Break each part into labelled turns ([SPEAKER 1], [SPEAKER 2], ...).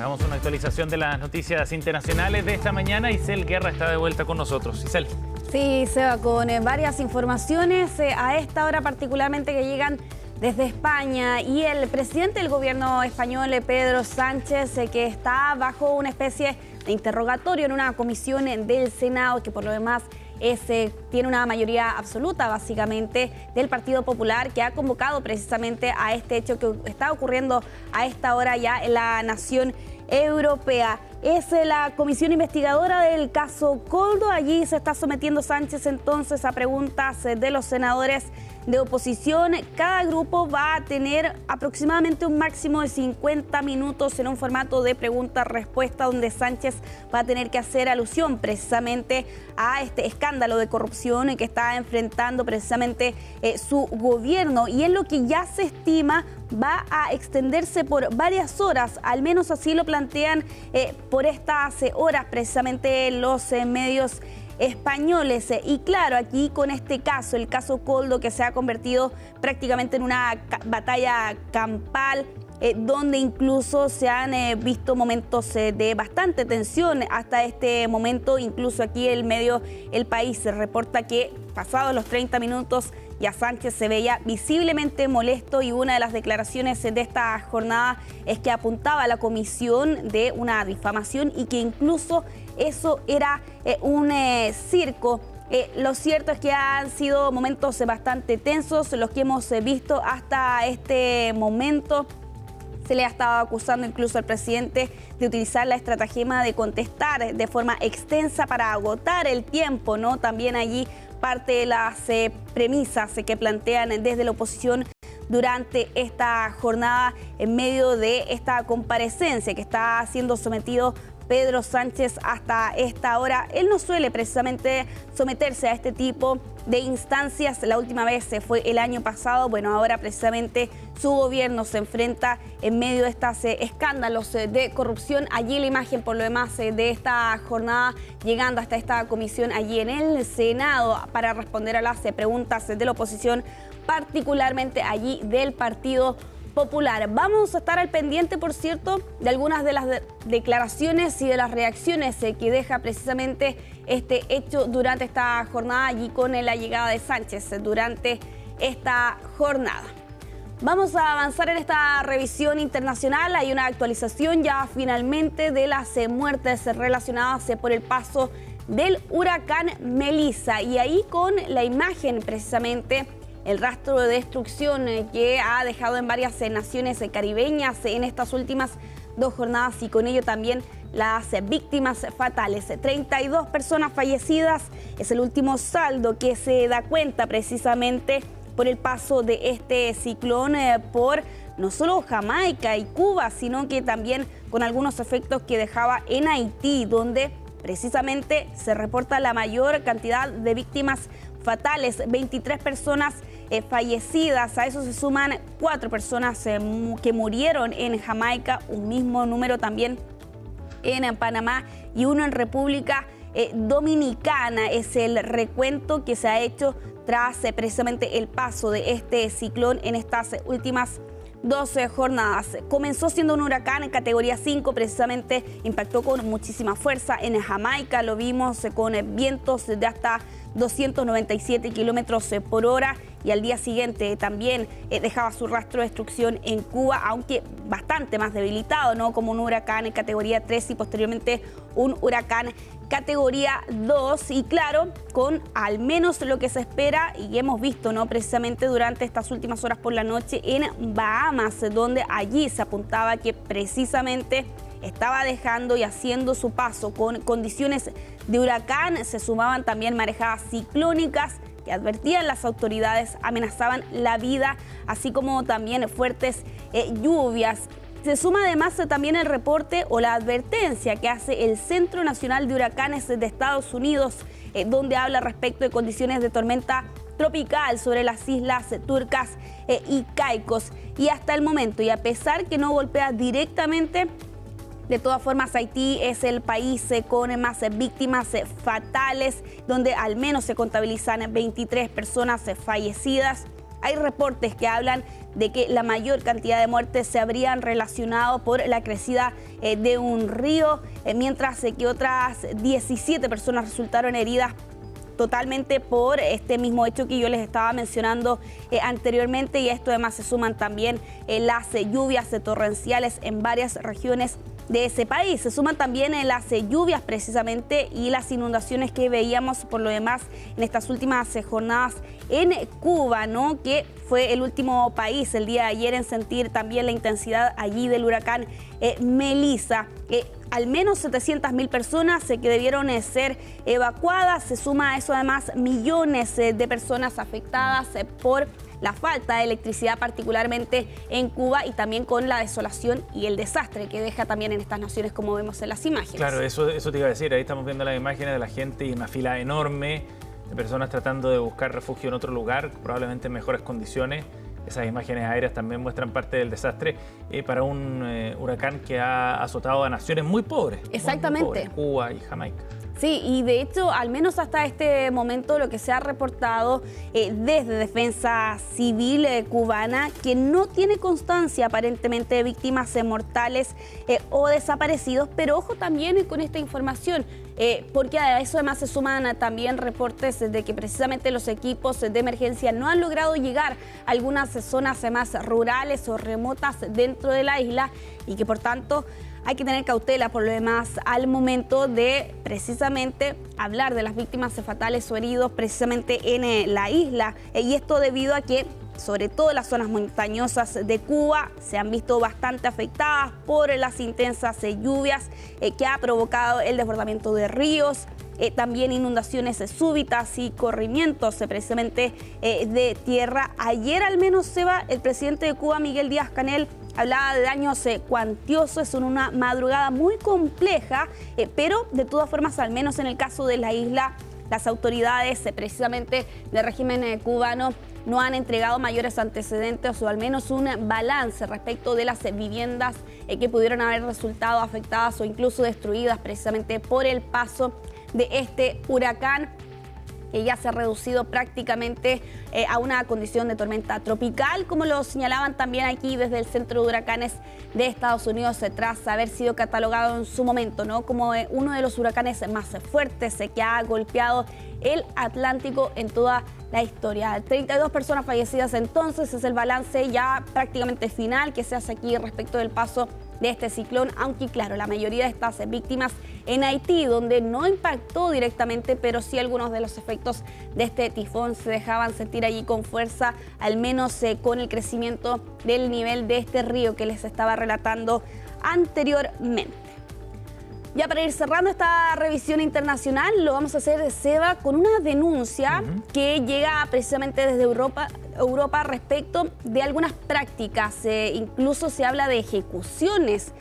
[SPEAKER 1] Hagamos una actualización de las noticias internacionales de esta mañana. Isel Guerra está de vuelta con nosotros. Isel.
[SPEAKER 2] Sí, Seba, con varias informaciones a esta hora particularmente que llegan desde España, y el presidente del gobierno español, Pedro Sánchez, que está bajo una especie de interrogatorio en una comisión del Senado, que por lo demás tiene una mayoría absoluta básicamente del Partido Popular, que ha convocado precisamente a este hecho que está ocurriendo a esta hora ya en la nación europea. Es la comisión investigadora del caso Koldo. Allí se está sometiendo Sánchez entonces a preguntas de los senadores de oposición. Cada grupo va a tener aproximadamente un máximo de 50 minutos en un formato de pregunta-respuesta, donde Sánchez va a tener que hacer alusión precisamente a este escándalo de corrupción que está enfrentando precisamente su gobierno, y en lo que ya se estima va a extenderse por varias horas, al menos así lo plantean por estas horas precisamente los medios españoles. Y claro, aquí con este caso, el caso Koldo, que se ha convertido prácticamente en una batalla campal, donde incluso se han visto momentos de bastante tensión hasta este momento. Incluso aquí el medio El País se reporta que pasados los 30 minutos ya Sánchez se veía visiblemente molesto, y una de las declaraciones de esta jornada es que apuntaba a la comisión de una difamación y que incluso eso era un circo. Lo cierto es que han sido momentos bastante tensos los que hemos visto hasta este momento. Se le ha estado acusando incluso al presidente de utilizar la estratagema de contestar de forma extensa para agotar el tiempo, ¿no? También allí parte de las premisas que plantean desde la oposición durante esta jornada en medio de esta comparecencia que está siendo sometido Pedro Sánchez hasta esta hora. Él no suele precisamente someterse a este tipo de instancias. La última vez fue el año pasado. Bueno, ahora precisamente su gobierno se enfrenta en medio de estos escándalos de corrupción. Allí la imagen, por lo demás, de esta jornada, llegando hasta esta comisión allí en el Senado para responder a las preguntas de la oposición, particularmente allí del Partido Popular. Vamos a estar al pendiente, por cierto, de algunas de las declaraciones y de las reacciones que deja precisamente este hecho durante esta jornada, allí con la llegada de Sánchez durante esta jornada. Vamos a avanzar en esta revisión internacional. Hay una actualización ya finalmente de las muertes relacionadas por el paso del huracán Melissa, y ahí con la imagen precisamente el rastro de destrucción que ha dejado en varias naciones caribeñas en estas últimas 2 jornadas, y con ello también las víctimas fatales. 32 personas fallecidas es el último saldo que se da cuenta precisamente por el paso de este ciclón por no solo Jamaica y Cuba, sino que también con algunos efectos que dejaba en Haití, donde precisamente se reporta la mayor cantidad de víctimas fatales, 23 personas fallecidas. A eso se suman 4 personas que murieron en Jamaica, un mismo número también en Panamá y uno en República Dominicana. Es el recuento que se ha hecho tras precisamente el paso de este ciclón en estas últimas 12 jornadas. Comenzó siendo un huracán en categoría 5, precisamente impactó con muchísima fuerza en Jamaica, lo vimos con vientos de hasta 297 kilómetros por hora, y al día siguiente también dejaba su rastro de destrucción en Cuba, aunque bastante más debilitado, ¿no? Como un huracán en categoría 3 y posteriormente un huracán categoría 2, y claro, con al menos lo que se espera y hemos visto, ¿no? Precisamente durante estas últimas horas por la noche en Bahamas, donde allí se apuntaba que precisamente estaba dejando y haciendo su paso con condiciones de huracán. Se sumaban también marejadas ciclónicas que advertían las autoridades, amenazaban la vida, así como también fuertes lluvias. Se suma además también el reporte o la advertencia que hace el Centro Nacional de Huracanes de Estados Unidos, donde habla respecto de condiciones de tormenta tropical sobre las islas turcas y Caicos. Y hasta el momento, y a pesar que no golpea directamente, de todas formas Haití es el país con más víctimas fatales, donde al menos se contabilizan 23 personas fallecidas. Hay reportes que hablan de que la mayor cantidad de muertes se habrían relacionado por la crecida de un río, mientras que otras 17 personas resultaron heridas totalmente por este mismo hecho que yo les estaba mencionando anteriormente, y a esto además se suman también las lluvias torrenciales en varias regiones de ese país. Se suman también las lluvias precisamente y las inundaciones que veíamos por lo demás en estas últimas jornadas en Cuba, ¿no? Que fue el último país el día de ayer en sentir también la intensidad allí del huracán Melissa. Al menos 700.000 personas que debieron ser evacuadas. Se suma a eso además millones de personas afectadas por la falta de electricidad, particularmente en Cuba, y también con la desolación y el desastre que deja también en estas naciones, como vemos en las imágenes.
[SPEAKER 1] Claro, eso te iba a decir. Ahí estamos viendo las imágenes de la gente y una fila enorme de personas tratando de buscar refugio en otro lugar, probablemente en mejores condiciones. Esas imágenes aéreas también muestran parte del desastre para un huracán que ha azotado a naciones muy pobres.
[SPEAKER 2] Exactamente.
[SPEAKER 1] Muy pobres, Cuba y Jamaica.
[SPEAKER 2] Sí, y de hecho, al menos hasta este momento, lo que se ha reportado desde Defensa Civil cubana, que no tiene constancia aparentemente de víctimas mortales o desaparecidos, pero ojo también con esta información, porque a eso además se suman también reportes de que precisamente los equipos de emergencia no han logrado llegar a algunas zonas más rurales o remotas dentro de la isla, y que por tanto hay que tener cautela por lo demás al momento de precisamente hablar de las víctimas fatales o heridos precisamente en la isla. Y esto debido a que sobre todo las zonas montañosas de Cuba se han visto bastante afectadas por las intensas lluvias que ha provocado el desbordamiento de ríos, también inundaciones súbitas y corrimientos precisamente de tierra. Ayer al menos, Seba, el presidente de Cuba, Miguel Díaz-Canel, hablaba de daños cuantiosos en una madrugada muy compleja, pero de todas formas, al menos en el caso de la isla, las autoridades precisamente del régimen cubano no han entregado mayores antecedentes o al menos un balance respecto de las viviendas que pudieron haber resultado afectadas o incluso destruidas precisamente por el paso de este huracán, que ya se ha reducido prácticamente a una condición de tormenta tropical, como lo señalaban también aquí desde el Centro de Huracanes de Estados Unidos, tras haber sido catalogado en su momento, ¿no?, como uno de los huracanes más fuertes que ha golpeado el Atlántico en toda la historia. 32 personas fallecidas entonces es el balance ya prácticamente final que se hace aquí respecto del paso de este ciclón, aunque claro, la mayoría de estas víctimas en Haití, donde no impactó directamente, pero sí algunos de los efectos de este tifón se dejaban sentir allí con fuerza, al menos con el crecimiento del nivel de este río que les estaba relatando anteriormente. Ya para ir cerrando esta revisión internacional, lo vamos a hacer, Seba, con una denuncia que llega precisamente desde Europa respecto de algunas prácticas. Incluso se habla de ejecuciones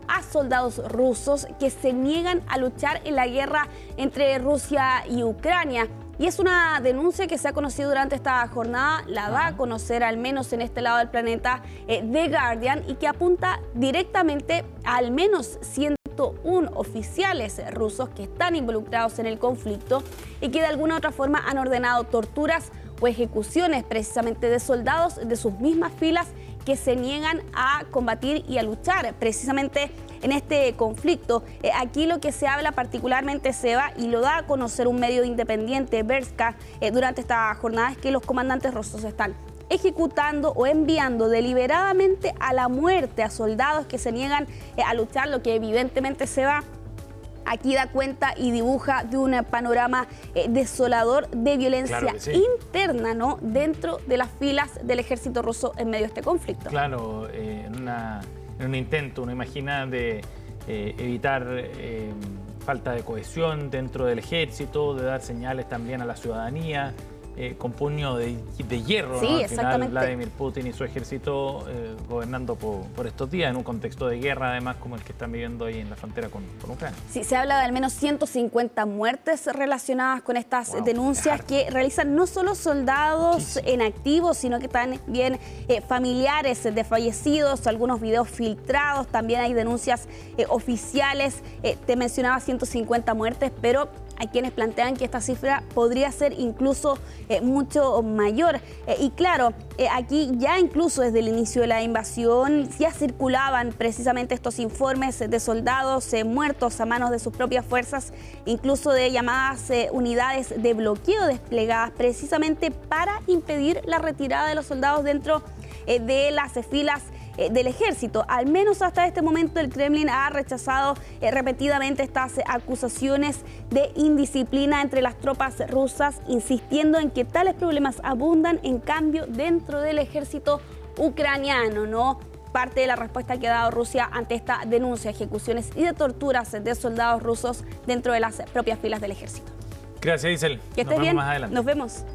[SPEAKER 2] a soldados rusos que se niegan a luchar en la guerra entre Rusia y Ucrania. Y es una denuncia que se ha conocido durante esta jornada, la da a conocer al menos en este lado del planeta The Guardian, y que apunta directamente a al menos 101 oficiales rusos que están involucrados en el conflicto y que de alguna u otra forma han ordenado torturas o ejecuciones precisamente de soldados de sus mismas filas que se niegan a combatir y a luchar precisamente en este conflicto. Aquí lo que se habla particularmente, Seba, y lo da a conocer un medio independiente, Berska, durante esta jornada, es que los comandantes rusos están ejecutando o enviando deliberadamente a la muerte a soldados que se niegan a luchar, lo que evidentemente, Seba, aquí da cuenta y dibuja de un panorama desolador de violencia interna, ¿no?, dentro de las filas del ejército ruso en medio de este conflicto.
[SPEAKER 1] Claro, en un intento, uno imagina, de evitar falta de cohesión dentro del ejército, de dar señales también a la ciudadanía, con puño de hierro,
[SPEAKER 2] sí,
[SPEAKER 1] ¿no? Al
[SPEAKER 2] exactamente.
[SPEAKER 1] final, Vladimir Putin y su ejército gobernando por estos días, en un contexto de guerra, además, como el que están viviendo ahí en la frontera con Ucrania.
[SPEAKER 2] Sí, se habla de al menos 150 muertes relacionadas con estas denuncias que realizan no solo soldados en activo, sino que también familiares de fallecidos, algunos videos filtrados, también hay denuncias oficiales. Te mencionaba 150 muertes, pero Hay quienes plantean que esta cifra podría ser incluso mucho mayor. Y claro, aquí ya incluso desde el inicio de la invasión ya circulaban precisamente estos informes de soldados muertos a manos de sus propias fuerzas, incluso de llamadas unidades de bloqueo desplegadas precisamente para impedir la retirada de los soldados dentro de las filas del ejército. Al menos hasta este momento el Kremlin ha rechazado repetidamente estas acusaciones de indisciplina entre las tropas rusas, insistiendo en que tales problemas abundan en cambio dentro del ejército ucraniano, ¿no? Parte de la respuesta que ha dado Rusia ante esta denuncia de ejecuciones y de torturas de soldados rusos dentro de las propias filas del ejército.
[SPEAKER 1] Gracias, Isel.
[SPEAKER 2] Que estés bien.
[SPEAKER 1] Más adelante.
[SPEAKER 2] Nos vemos.